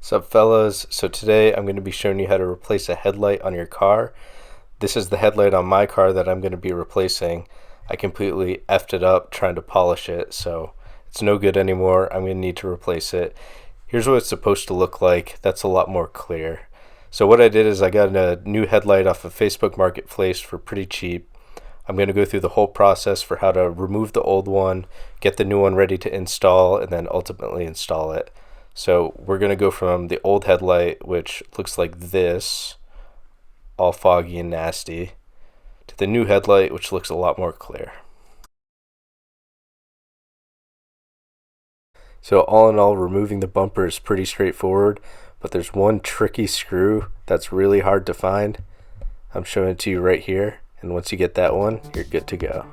Sup fellas, so today I'm going to be showing you how to replace a headlight on your car. This is the headlight on my car that I'm going to be replacing. I completely effed it up trying to polish it, so it's no good anymore. I'm going to need to replace it. Here's what it's supposed to look like. That's a lot more clear. So what I did is I got a new headlight off of Facebook Marketplace for pretty cheap. I'm going to go through the whole process for how to remove the old one, get the new one ready to install, and then ultimately install it. So we're going to go from the old headlight, which looks like this, all foggy and nasty, to the new headlight, which looks a lot more clear. So all in all, removing the bumper is pretty straightforward, but there's one tricky screw that's really hard to find. I'm showing it to you right here, and once you get that one, you're good to go.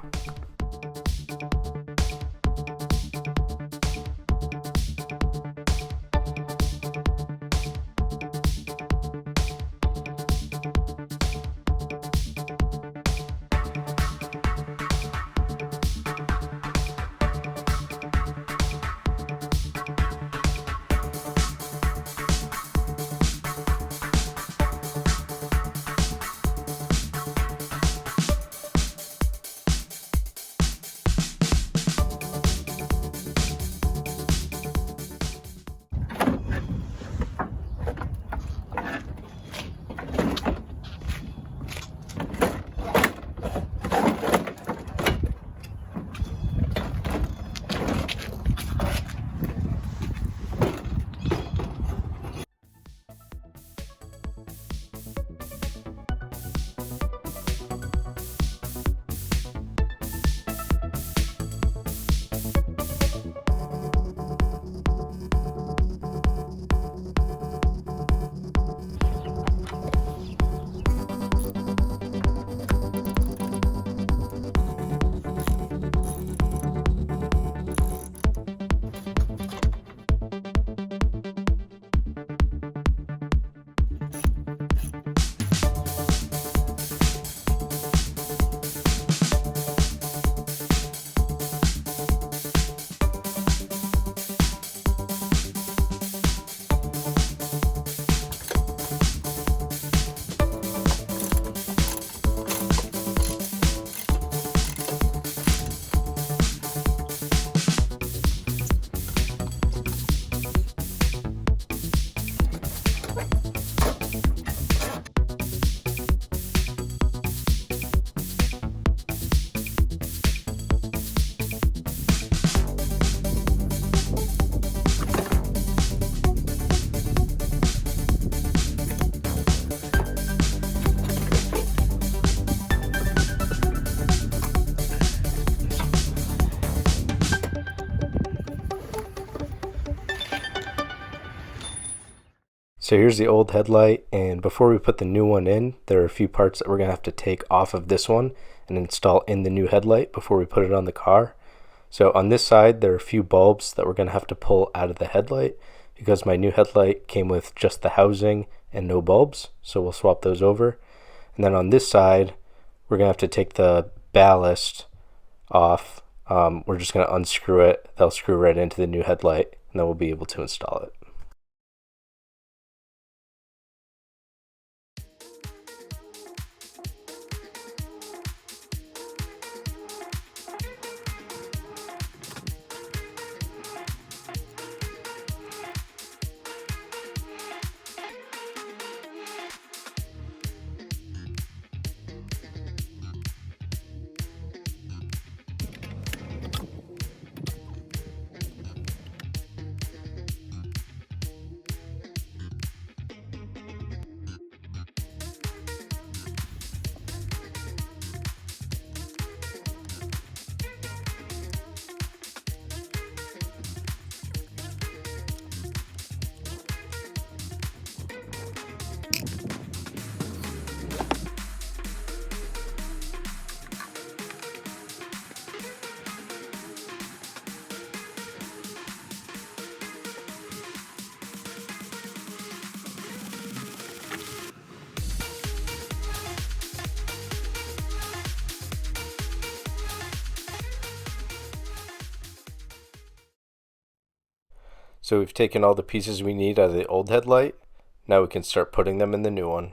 So here's the old headlight, and before we put the new one in, there are a few parts that we're going to have to take off of this one and install in the new headlight before we put it on the car. So on this side, there are a few bulbs that we're going to have to pull out of the headlight because my new headlight came with just the housing and no bulbs, so we'll swap those over. And then on this side, we're going to have to take the ballast off. We're just going to unscrew it. They'll screw right into the new headlight, and then we'll be able to install it. So we've taken all the pieces we need out of the old headlight. Now we can start putting them in the new one.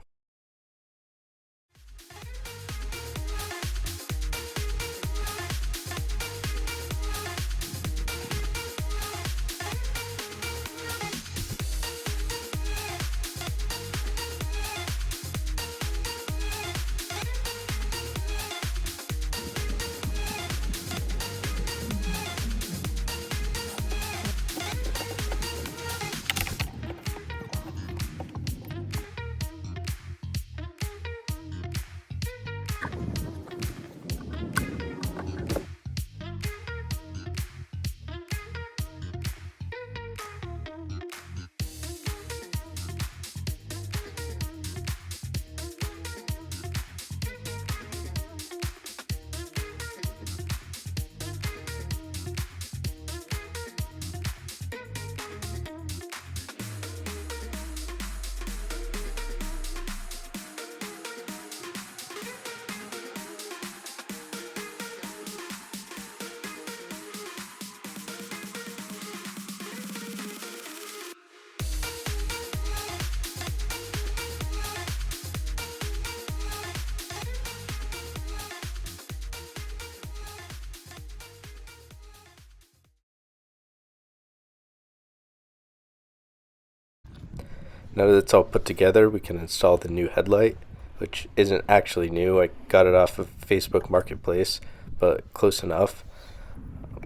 Now that it's all put together, we can install the new headlight, which isn't actually new. I got it off of Facebook Marketplace, but close enough.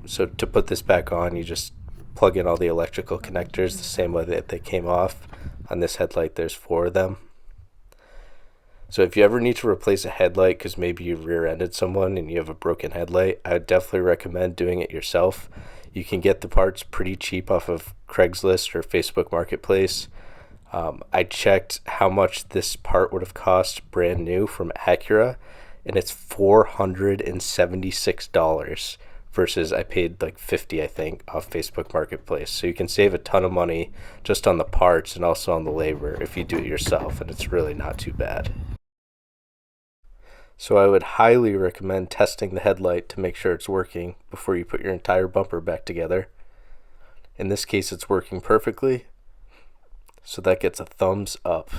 So to put this back on, you just plug in all the electrical connectors the same way that they came off. On this headlight, there's 4 of them. So if you ever need to replace a headlight because maybe you rear-ended someone and you have a broken headlight, I would definitely recommend doing it yourself. You can get the parts pretty cheap off of Craigslist or Facebook Marketplace. I checked how much this part would have cost brand new from Acura, and it's $476 versus I paid like $50, I think, off Facebook Marketplace. So you can save a ton of money just on the parts and also on the labor if you do it yourself, and it's really not too bad. So I would highly recommend testing the headlight to make sure it's working before you put your entire bumper back together. In this case, it's working perfectly, so that gets a thumbs up.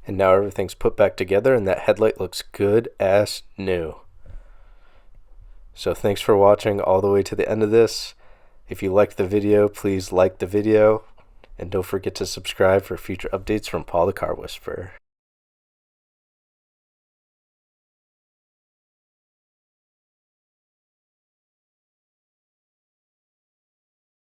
And now everything's put back together and that headlight looks good as new. So thanks for watching all the way to the end of this. If you liked the video, please like the video. And don't forget to subscribe for future updates from Paul the Car Whisperer.